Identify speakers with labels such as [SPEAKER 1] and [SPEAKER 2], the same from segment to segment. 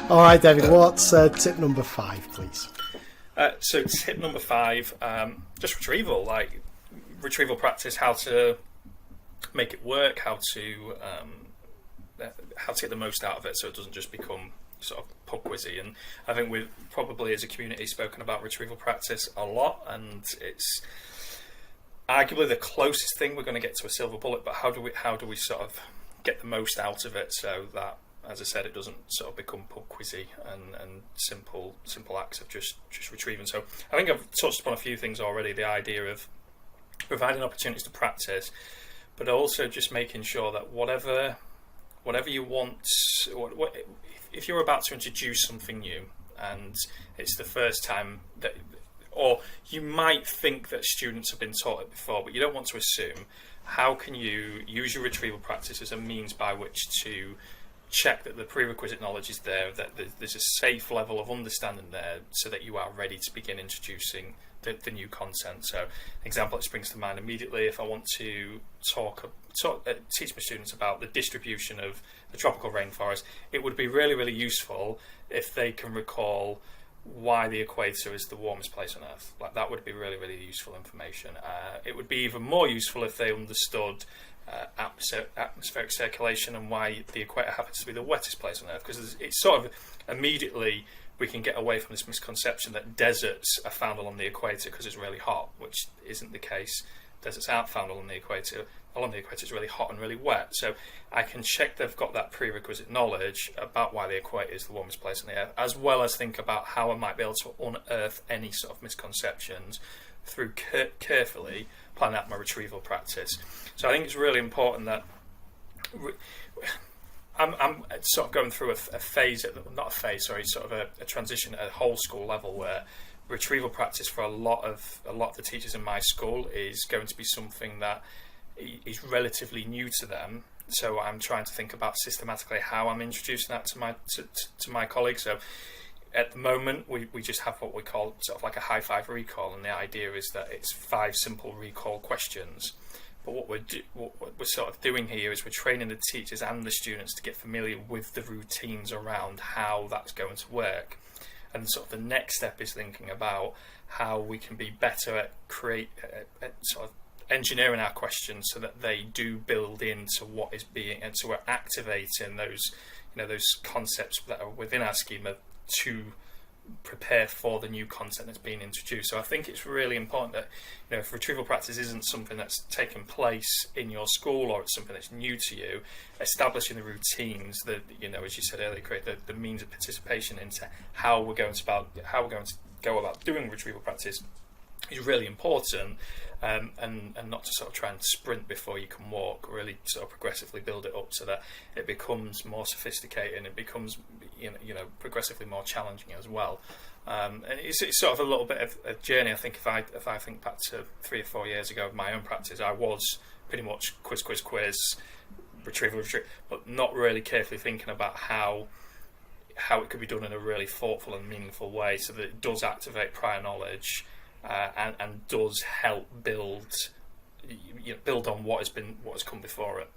[SPEAKER 1] All right, David, what's tip number 5, please?
[SPEAKER 2] So tip number 5, just retrieval, like retrieval practice, how to make it work, how to get the most out of it so it doesn't just become sort of pub quizzy. And I think we've probably as a community spoken about retrieval practice a lot, and it's arguably the closest thing we're going to get to a silver bullet, but how do we sort of get the most out of it so that, as I said, it doesn't sort of become pub quizzy and simple acts of just retrieving. So I think I've touched upon a few things already, the idea of providing opportunities to practice, but also just making sure that whatever you want, if you're about to introduce something new and it's the first time that, or you might think that students have been taught it before, but you don't want to assume, how can you use your retrieval practice as a means by which to check that the prerequisite knowledge is there, that there's a safe level of understanding there so that you are ready to begin introducing the new content. So an example that springs to mind immediately, if I want to teach my students about the distribution of the tropical rainforest, it would be really, really useful if they can recall why the equator is the warmest place on Earth. Like, that would be really, really useful information. It would be even more useful if they understood atmospheric circulation and why the equator happens to be the wettest place on Earth, because it's sort of immediately we can get away from this misconception that deserts are found along the equator because it's really hot, which isn't the case. Deserts aren't found along the equator. Along the equator it's really hot and really wet. So I can check they've got that prerequisite knowledge about why the equator is the warmest place on the Earth, as well as think about how I might be able to unearth any sort of misconceptions through carefully planning out my retrieval practice. So I think it's really important that I'm sort of going through a phase, not a phase, sorry, sort of a transition at a whole school level where retrieval practice for a lot of the teachers in my school is going to be something that is relatively new to them. So I'm trying to think about systematically how I'm introducing that to my colleagues. So at the moment, we just have what we call sort of like a high 5 recall, and the idea is that it's 5 simple recall questions. But what we're sort of doing here is we're training the teachers and the students to get familiar with the routines around how that's going to work. And sort of the next step is thinking about how we can be better at sort of engineering our questions so that they do build into what is being, and so we're activating those concepts that are within our schema to prepare for the new content that's being introduced. So I think it's really important that, if retrieval practice isn't something that's taken place in your school or it's something that's new to you, establishing the routines that, as you said earlier, create the means of participation into how we're going to go about doing retrieval practice is really important, and not to sort of try and sprint before you can walk. Really sort of progressively build it up so that it becomes more sophisticated and it becomes progressively more challenging as well. And it's sort of a little bit of a journey. I think if I think back to 3 or 4 years ago of my own practice, I was pretty much quiz, retrieval, but not really carefully thinking about how it could be done in a really thoughtful and meaningful way so that it does activate prior knowledge. And does help build on what has come before it.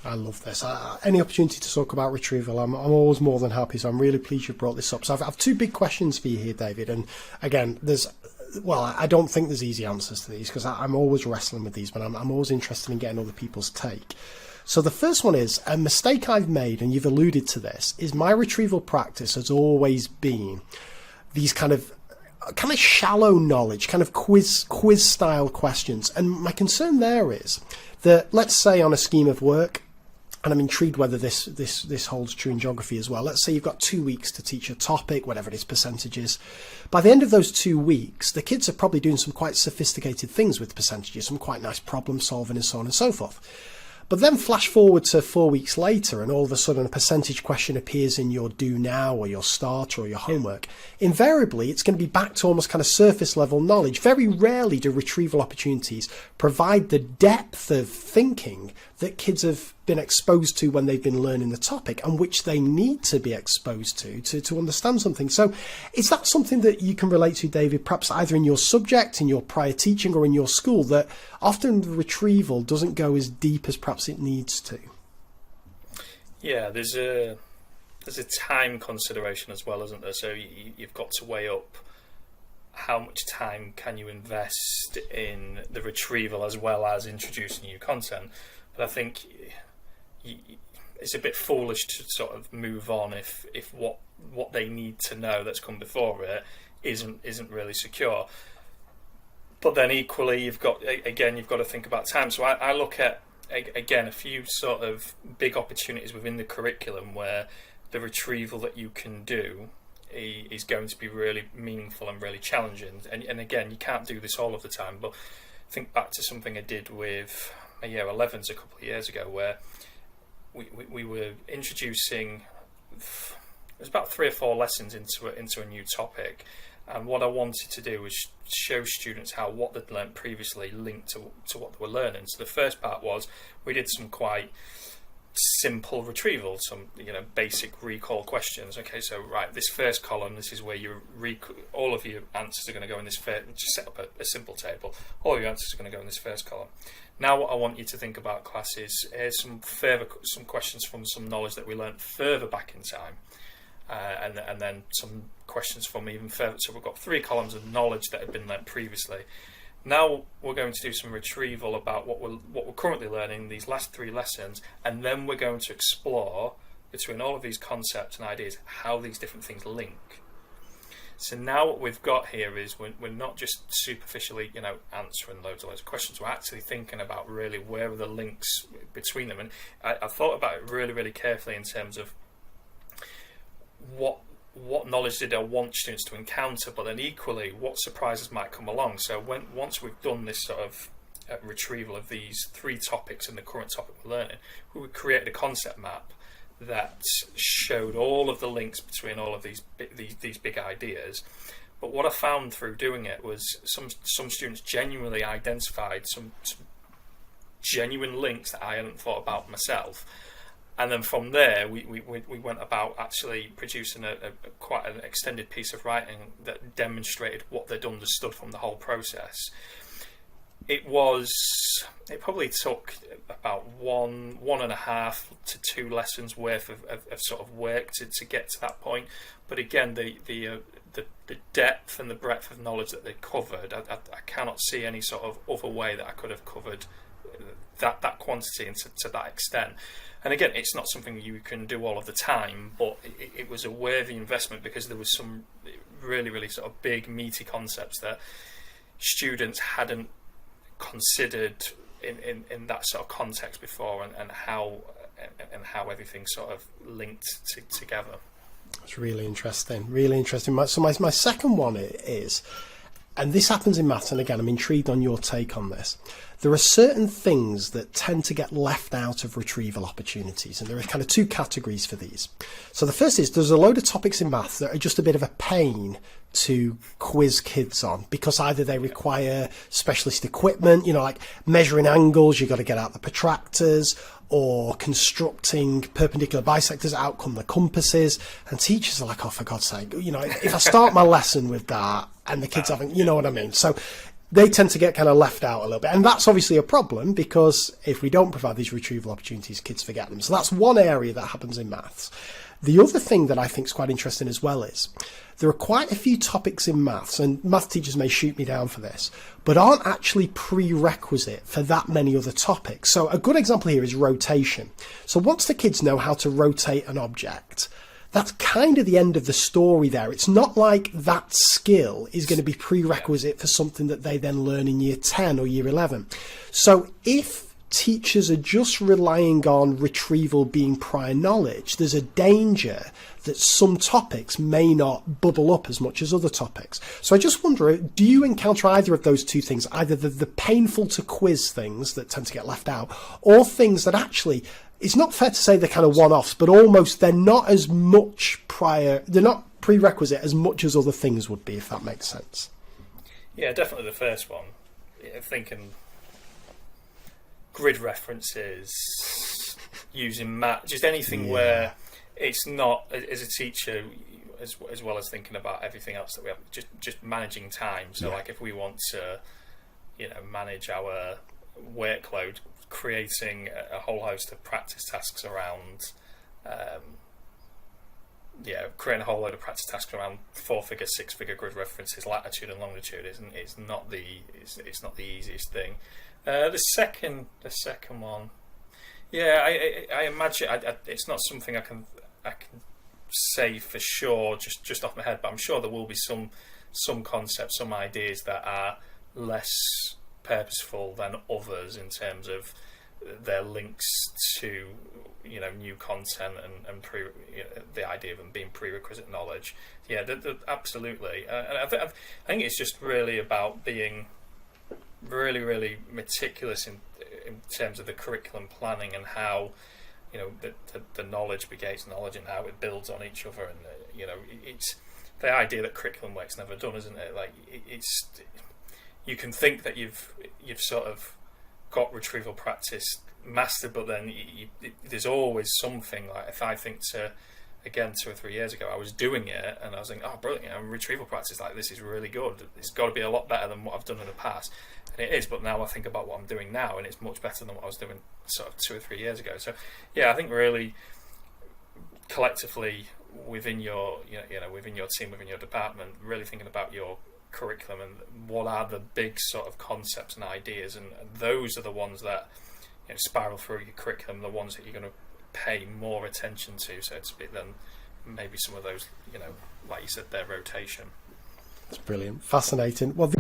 [SPEAKER 1] I love this. Any opportunity to talk about retrieval, I'm always more than happy. So I'm really pleased you brought this up. So I've 2 big questions for you here, David. And again, I don't think there's easy answers to these because I'm always wrestling with these, but I'm always interested in getting other people's take. So the first one is a mistake I've made, and you've alluded to this, is my retrieval practice has always been these kind of shallow knowledge, kind of quiz style questions. And my concern there is that, let's say on a scheme of work, and I'm intrigued whether this holds true in geography as well. Let's say you've got 2 weeks to teach a topic, whatever it is, percentages. By the end of those 2 weeks, the kids are probably doing some quite sophisticated things with percentages, some quite nice problem solving and so on and so forth. But then flash forward to 4 weeks later and all of a sudden a percentage question appears in your do now or your start or your homework. Invariably, it's going to be back to almost kind of surface level knowledge. Very rarely do retrieval opportunities provide the depth of thinking that kids have been exposed to when they've been learning the topic, and which they need to be exposed to understand something. So is that something that you can relate to, David, perhaps either in your subject, in your prior teaching, or in your school, that often the retrieval doesn't go as deep as perhaps it needs to?
[SPEAKER 2] Yeah, there's a there's a time consideration as well, isn't there? So you've got to weigh up how much time can you invest in the retrieval as well as introducing new content. But I think it's a bit foolish to sort of move on if what they need to know that's come before it isn't really secure. But then equally, you've got to think about time. So I look at, again, a few sort of big opportunities within the curriculum where the retrieval that you can do is going to be really meaningful and really challenging. And again, you can't do this all of the time, but think back to something I did with my year 11s a couple of years ago, where we were introducing, it was about 3 or 4 lessons into a new topic, and what I wanted to do was show students how what they'd learnt previously linked to what they were learning. So the first part was we did some quite simple retrieval, some basic recall questions. Okay, so right, this first column, this is where all of your answers are going to go in this first. Just set up a simple table. All of your answers are going to go in this first column. Now, what I want you to think about, class, is here's some questions from some knowledge that we learnt further back in time, and then some questions from even further. So we've got 3 columns of knowledge that had been learnt previously. Now we're going to do some retrieval about what we're currently learning, these last 3 lessons, and then we're going to explore between all of these concepts and ideas how these different things link. So now what we've got here is we're not just superficially, answering loads of questions. We're actually thinking about really where are the links between them. And I thought about it really, really carefully in terms of what knowledge did I want students to encounter, but then equally what surprises might come along. So once we've done this sort of retrieval of these 3 topics and the current topic we're learning, we created a concept map that showed all of the links between all of these big ideas. But what I found through doing it was some students genuinely identified some genuine links that I hadn't thought about myself. And then from there, we went about actually producing a quite an extended piece of writing that demonstrated what they'd understood from the whole process. It probably took about 1.5 to 2 lessons worth of sort of work to get to that point. But again, the depth and the breadth of knowledge that they covered, I cannot see any sort of other way that I could have covered that quantity and to that extent. And again, it's not something you can do all of the time, but it was a worthy investment because there was some really, really sort of big, meaty concepts that students hadn't considered in that sort of context before, and how everything sort of linked together.
[SPEAKER 1] It's really interesting, really interesting. So my second one is, and this happens in maths, and again, I'm intrigued on your take on this. There are certain things that tend to get left out of retrieval opportunities, and there are kind of 2 categories for these. So the first is there's a load of topics in maths that are just a bit of a pain to quiz kids on, because either they require specialist equipment, like measuring angles, you've got to get out the protractors, or constructing perpendicular bisectors, out come the compasses, and teachers are like, oh, for God's sake, if I start my lesson with that and the kids haven't, you know what I mean? So they tend to get kind of left out a little bit. And that's obviously a problem, because if we don't provide these retrieval opportunities, kids forget them. So that's one area that happens in maths. The other thing that I think is quite interesting as well is there are quite a few topics in maths, and math teachers may shoot me down for this, but aren't actually prerequisite for that many other topics. So a good example here is rotation. So once the kids know how to rotate an object, that's kind of the end of the story there. It's not like that skill is going to be prerequisite for something that they then learn in year 10 or year 11. So if teachers are just relying on retrieval being prior knowledge, there's a danger that some topics may not bubble up as much as other topics. So I just wonder, do you encounter either of those 2 things, either the painful to quiz things that tend to get left out, or things that actually, it's not fair to say they're kind of one-offs, but almost they're not as much they're not prerequisite as much as other things would be, if that makes sense?
[SPEAKER 2] Yeah, definitely the first one. Thinking grid references, using math, just anything where it's not, as a teacher, as well as thinking about everything else that we have, just managing time. So like if we want to, manage our workload, creating a whole host of practice tasks around creating a whole load of practice tasks around 4-figure, 6-figure grid references, latitude and longitude is not the easiest thing. The second one, I imagine it's not something I can say for sure just off my head, but I'm sure there will be some concepts, some ideas that are less purposeful than others in terms of their links to new content and the idea of them being prerequisite knowledge. Absolutely. And I think it's just really about being really, really meticulous in terms of the curriculum planning and how the knowledge begets knowledge and how it builds on each other. And it's the idea that curriculum work's never done, isn't it? Like it's you can think that you've sort of got retrieval practice mastered, but then there's always something. Like if I think to, again, 2 or 3 years ago, I was doing it and I was thinking, oh, brilliant, retrieval practice, like this is really good. It's got to be a lot better than what I've done in the past. And it is, but now I think about what I'm doing now and it's much better than what I was doing sort of 2 or 3 years ago. So I think really collectively within your within your team, within your department, really thinking about your curriculum and what are the big sort of concepts and ideas, and those are the ones that spiral through your curriculum, the ones that you're going to pay more attention to, so to speak, than maybe some of those, like you said, their rotation.
[SPEAKER 1] That's brilliant, fascinating. Well.